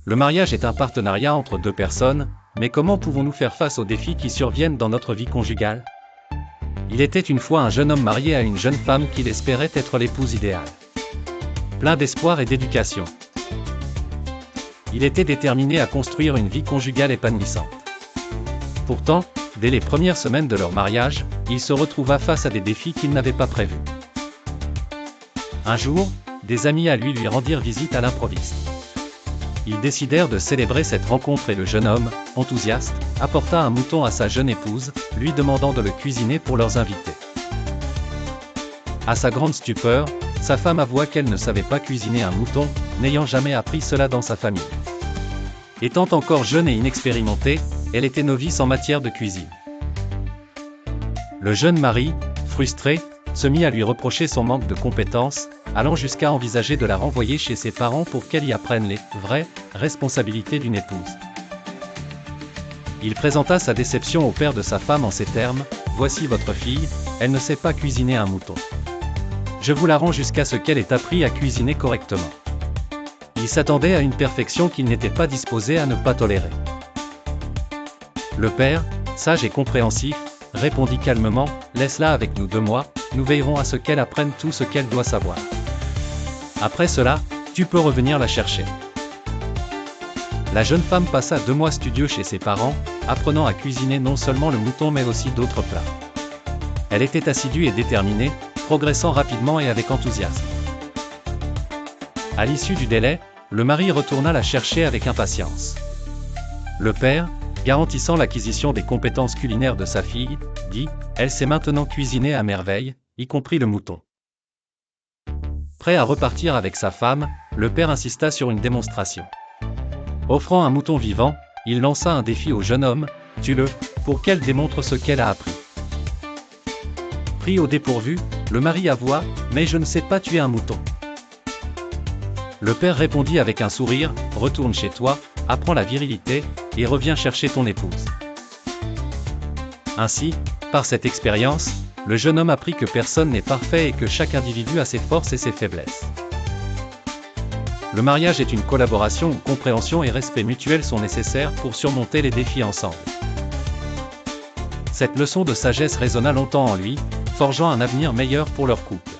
Le mariage est un partenariat entre deux personnes, mais comment pouvons-nous faire face aux défis qui surviennent dans notre vie conjugale? Il était une fois un jeune homme marié à une jeune femme qu'il espérait être l'épouse idéale. Plein d'espoir et d'éducation. Il était déterminé à construire une vie conjugale épanouissante. Pourtant, dès les premières semaines de leur mariage, il se retrouva face à des défis qu'il n'avait pas prévus. Un jour, des amis à lui rendirent visite à l'improviste. Ils décidèrent de célébrer cette rencontre et le jeune homme, enthousiaste, apporta un mouton à sa jeune épouse, lui demandant de le cuisiner pour leurs invités. À sa grande stupeur, sa femme avoua qu'elle ne savait pas cuisiner un mouton, n'ayant jamais appris cela dans sa famille. Étant encore jeune et inexpérimentée, elle était novice en matière de cuisine. Le jeune mari, frustré, se mit à lui reprocher son manque de compétences, allant jusqu'à envisager de la renvoyer chez ses parents pour qu'elle y apprenne les vraies responsabilités d'une épouse. Il présenta sa déception au père de sa femme en ces termes: « Voici votre fille, elle ne sait pas cuisiner un mouton. Je vous la rends jusqu'à ce qu'elle ait appris à cuisiner correctement. » Il s'attendait à une perfection qu'il n'était pas disposé à ne pas tolérer. Le père, sage et compréhensif, répondit calmement: « Laisse-la avec nous 2 mois, nous veillerons à ce qu'elle apprenne tout ce qu'elle doit savoir. Après cela, tu peux revenir la chercher. » La jeune femme passa 2 mois studieux chez ses parents, apprenant à cuisiner non seulement le mouton mais aussi d'autres plats. Elle était assidue et déterminée, progressant rapidement et avec enthousiasme. À l'issue du délai, le mari retourna la chercher avec impatience. Le père, garantissant l'acquisition des compétences culinaires de sa fille, dit: « Elle sait maintenant cuisiner à merveille, y compris le mouton. » Prêt à repartir avec sa femme, le père insista sur une démonstration. Offrant un mouton vivant, il lança un défi au jeune homme: « Tue-le, pour qu'elle démontre ce qu'elle a appris. » Pris au dépourvu, le mari avoua: « Mais je ne sais pas tuer un mouton. » Le père répondit avec un sourire: « Retourne chez toi, apprends la virilité, et reviens chercher ton épouse. » Ainsi, par cette expérience, le jeune homme apprit que personne n'est parfait et que chaque individu a ses forces et ses faiblesses. Le mariage est une collaboration où compréhension et respect mutuel sont nécessaires pour surmonter les défis ensemble. Cette leçon de sagesse résonna longtemps en lui, forgeant un avenir meilleur pour leur couple.